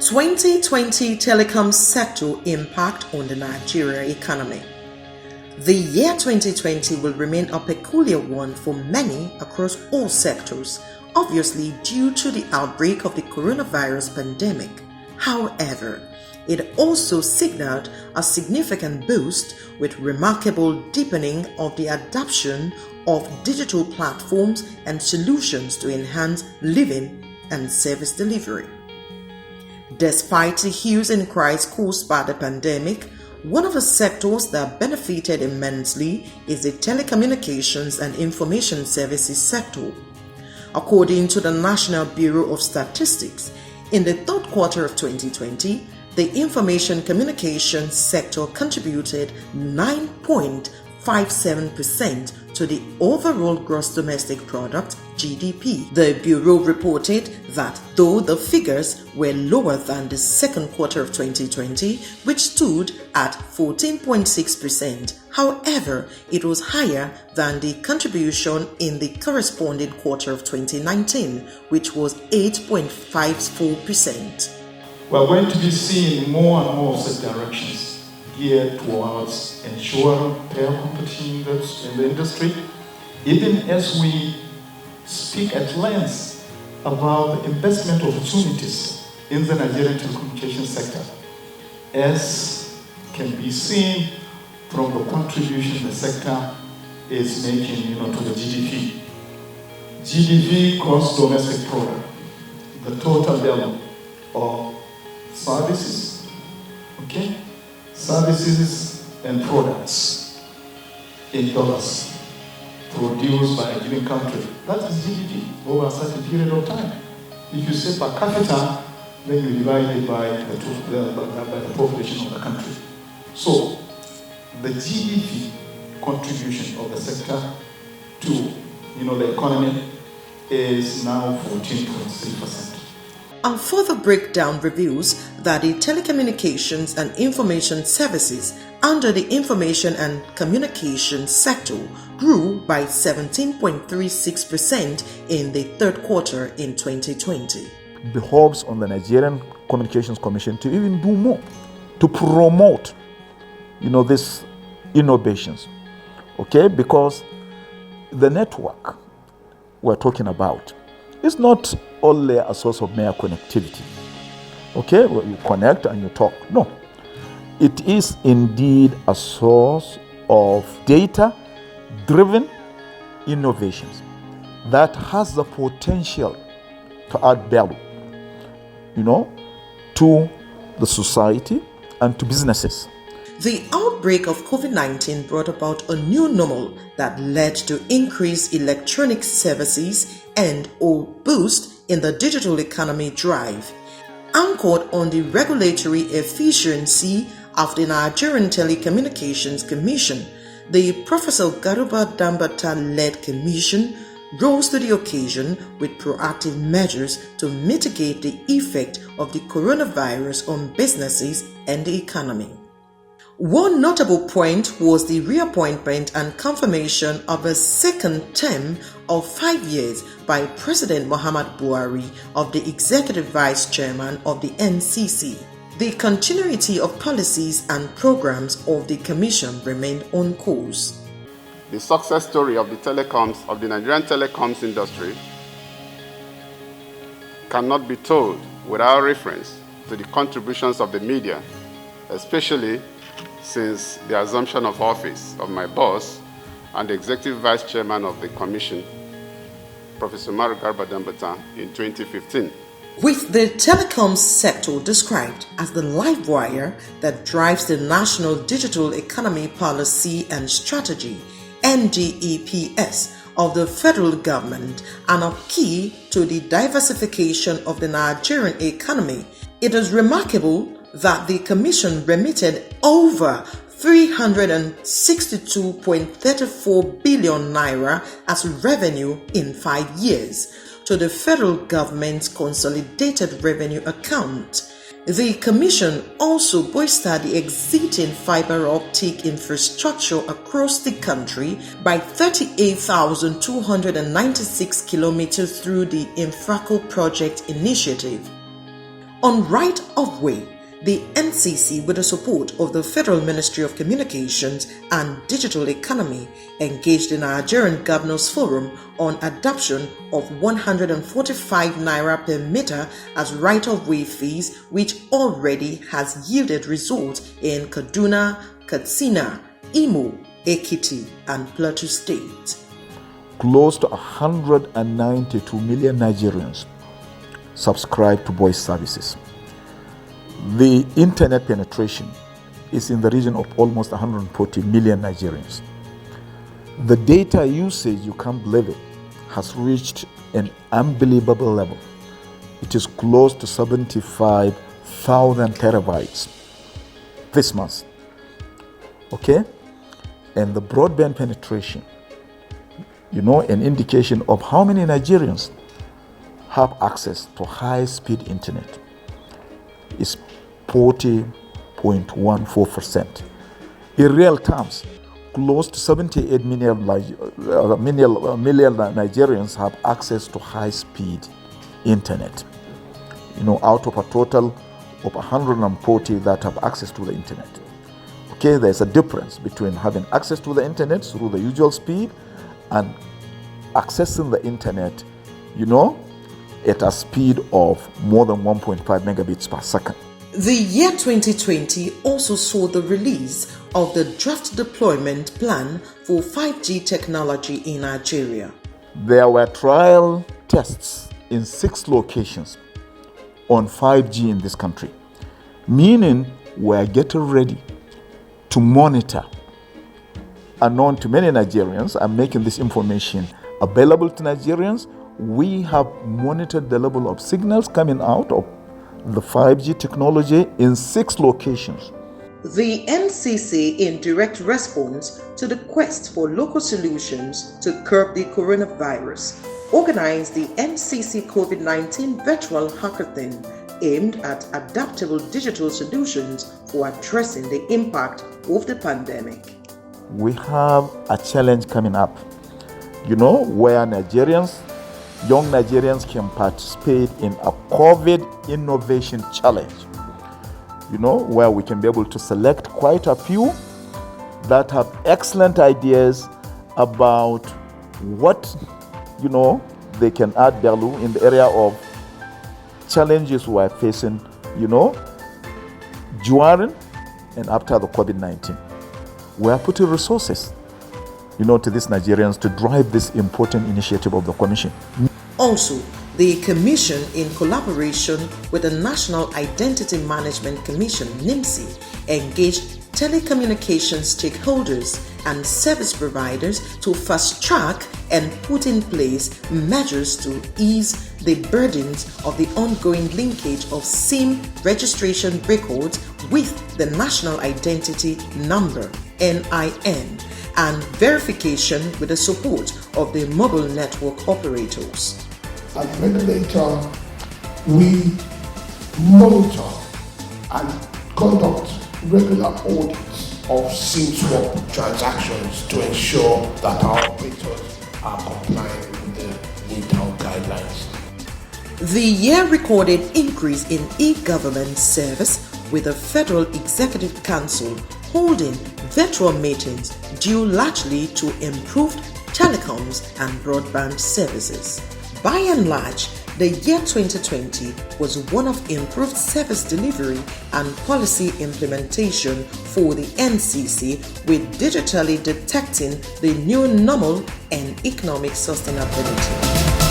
2020 telecom sector impact on the Nigeria economy. The year 2020 will remain a peculiar one for many across all sectors, obviously due to the outbreak of the coronavirus pandemic. However, it also signaled a significant boost with remarkable deepening of the adoption of digital platforms and solutions to enhance living and service delivery. Despite the huge increase caused by the pandemic, one of the sectors that benefited immensely is the telecommunications and information services sector. According to the National Bureau of Statistics, in the third quarter of 2020, the information communications sector contributed 9.57% to the overall gross domestic product (GDP. The Bureau reported that though the figures were lower than the second quarter of 2020, which stood at 14.6%, however, it was higher than the contribution in the corresponding quarter of 2019, which was 8.54%. We're going to be seeing more and more such directions geared towards ensuring fair competition in the industry, even as we speak at length about the investment opportunities in the Nigerian telecommunications sector, as can be seen from the contribution the sector is making, to the GDP. GDP, gross domestic product, the total value of services, services and products in dollars produced by a given country. That is GDP over a certain period of time. If you say per capita, then you divide it by the population of the country. So the GDP contribution of the sector to the economy is now 14.3%. A further breakdown reveals that the telecommunications and information services under the information and communications sector grew by 17.36% in the third quarter in 2020. It behoves on the Nigerian Communications Commission to even do more to promote, these innovations, because the network we're talking about is not only a source of mere connectivity. Where you connect and you talk. No. It is indeed a source of data-driven innovations that has the potential to add value, to the society and to businesses. The outbreak of COVID-19 brought about a new normal that led to increased electronic services and a boost in the digital economy drive. Anchored on the regulatory efficiency of the Nigerian Telecommunications Commission, the Professor Garuba Dambata-led commission rose to the occasion with proactive measures to mitigate the effect of the coronavirus on businesses and the economy. One notable point was the reappointment and confirmation of a second term of 5 years by President Muhammad Buhari of the Executive Vice Chairman of the NCC. The continuity of policies and programs of the Commission remained on course. The success story of the Nigerian telecoms industry cannot be told without reference to the contributions of the media, especially since the assumption of office of my boss and the Executive Vice Chairman of the Commission, Professor Garuba Dambata, in 2015. With the telecoms sector described as the live wire that drives the National Digital Economy Policy and Strategy, NDEPS, of the federal government and a key to the diversification of the Nigerian economy, it is remarkable that the Commission remitted over 362.34 billion naira as revenue in 5 years to the federal government's consolidated revenue account. The Commission also boosted the existing fiber optic infrastructure across the country by 38,296 kilometers through the Infraco project initiative. On right of way, the NCC, with the support of the Federal Ministry of Communications and Digital Economy, engaged the Nigerian Governors Forum on adoption of 145 naira per meter as right-of-way fees, which already has yielded results in Kaduna, Katsina, Imo, Ekiti, and Plateau State. Close to 192 million Nigerians subscribe to voice services. The internet penetration is in the region of almost 140 million Nigerians. The data usage, you can't believe it, has reached an unbelievable level. It is close to 75,000 terabytes this month. Okay? And the broadband penetration, an indication of how many Nigerians have access to high-speed internet, is 40.14%. In real terms, close to 78 million Nigerians have access to high-speed internet. Out of a total of 140 that have access to the internet. Okay, there's a difference between having access to the internet through the usual speed and accessing the internet, at a speed of more than 1.5 megabits per second. The year 2020 also saw the release of the draft deployment plan for 5G technology in Nigeria. There were trial tests in 6 locations on 5G in this country, meaning we're getting ready to monitor. Unknown to many Nigerians, I'm making this information available to Nigerians. We have monitored the level of signals coming out of the 5G technology in 6 locations. The NCC, in direct response to the quest for local solutions to curb the coronavirus, organized the NCC COVID-19 virtual hackathon aimed at adaptable digital solutions for addressing the impact of the pandemic. We have a challenge coming up, where young Nigerians can participate in a COVID innovation challenge, where we can be able to select quite a few that have excellent ideas about what, they can add value in the area of challenges we are facing, during and after the COVID-19. We are putting resources, to these Nigerians to drive this important initiative of the Commission. Also, the Commission, in collaboration with the National Identity Management Commission, NCC, engaged telecommunications stakeholders and service providers to fast-track and put in place measures to ease the burdens of the ongoing linkage of SIM registration records with the National Identity Number, NIN, and verification with the support of the mobile network operators. As regulator, we monitor and conduct regular audits of SIM swap transactions to ensure that our operators are complying with the NITAL guidelines. The year recorded increase in e-government service, with the Federal Executive Council holding virtual meetings due largely to improved telecoms and broadband services. By and large, the year 2020 was one of improved service delivery and policy implementation for the NCC, with digitally detecting the new normal and economic sustainability.